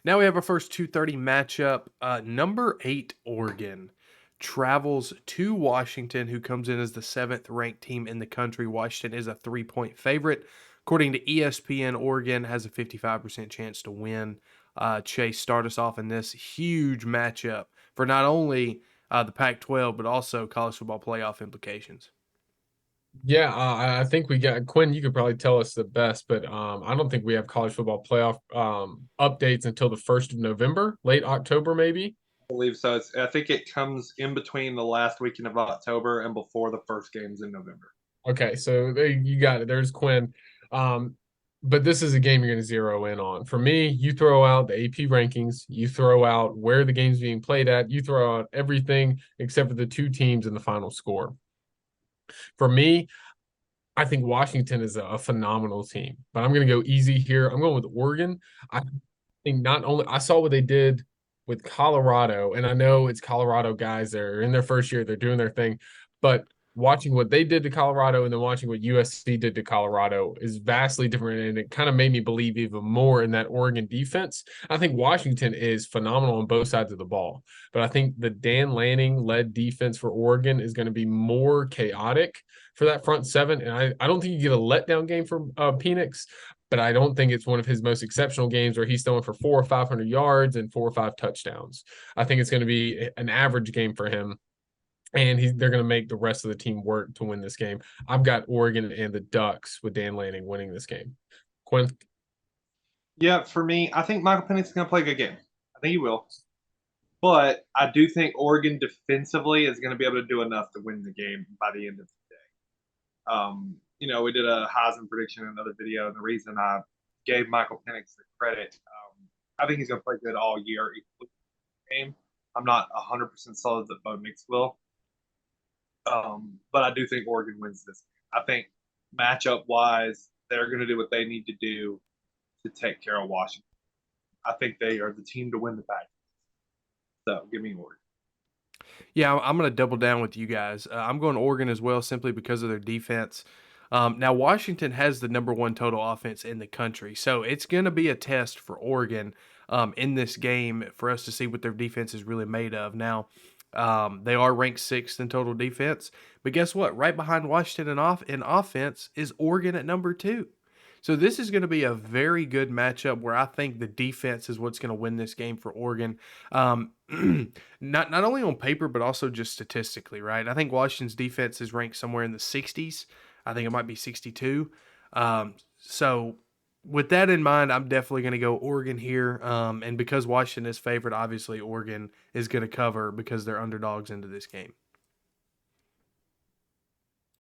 Now we have our first 2:30 matchup. Number 8 Oregon travels to Washington, who comes in as the seventh ranked team in the country. Washington is a 3-point favorite. According to ESPN, Oregon has a 55% chance to win. Chase, start us off in this huge matchup for not only the Pac 12, but also college football playoff implications. Yeah, I think we got Quinn. You could probably tell us the best, but I don't think we have college football playoff updates until the 1st of November, late October, maybe. Believe so. I think it comes in between the last weekend of October and before the first games in November. Okay, so there, you got it. There's Quinn. Um, but this is a game you're going to zero in on. For me, you throw out the AP rankings, you throw out where the game's being played at, you throw out everything except for the two teams and the final score. For me, I think Washington is a phenomenal team, but I'm going to go easy here. I'm going with Oregon. I think not only I saw what they did with Colorado, and I know it's Colorado guys. They're in their first year, they're doing their thing, but watching what they did to Colorado and then watching what USC did to Colorado is vastly different, and it kind of made me believe even more in that Oregon defense. I think Washington is phenomenal on both sides of the ball, but I think the Dan Lanning led defense for Oregon is going to be more chaotic for that front seven. And I don't think you get a letdown game from Penix, but I don't think it's one of his most exceptional games where he's throwing for 400 or 500 yards and 4 or 5 touchdowns. I think it's going to be an average game for him. And they're going to make the rest of the team work to win this game. I've got Oregon and the Ducks with Dan Lanning winning this game. Quinn? Yeah, for me, I think Michael Penix is going to play a good game. I think he will. But I do think Oregon defensively is going to be able to do enough to win the game by the end of the day. We did a Heisman prediction in another video, and the reason I gave Michael Penix the credit, I think he's going to play good all year. Game. I'm not 100% solid that Bo Nix will, but I do think Oregon wins this. I think matchup wise, they're going to do what they need to do to take care of Washington. I think they are the team to win the battle. So give me Oregon. Yeah, I'm going to double down with you guys. I'm going Oregon as well, simply because of their defense. Now, Washington has the number one total offense in the country, so it's going to be a test for Oregon in this game for us to see what their defense is really made of. Now, they are ranked sixth in total defense, but guess what? Right behind Washington in offense is Oregon at number two. So this is going to be a very good matchup where I think the defense is what's going to win this game for Oregon. Not only on paper but also just statistically, right? I think Washington's defense is ranked somewhere in the 60s. I think it might be 62. So with that in mind, I'm definitely going to go Oregon here. And because Washington is favored, obviously Oregon is going to cover because they're underdogs into this game.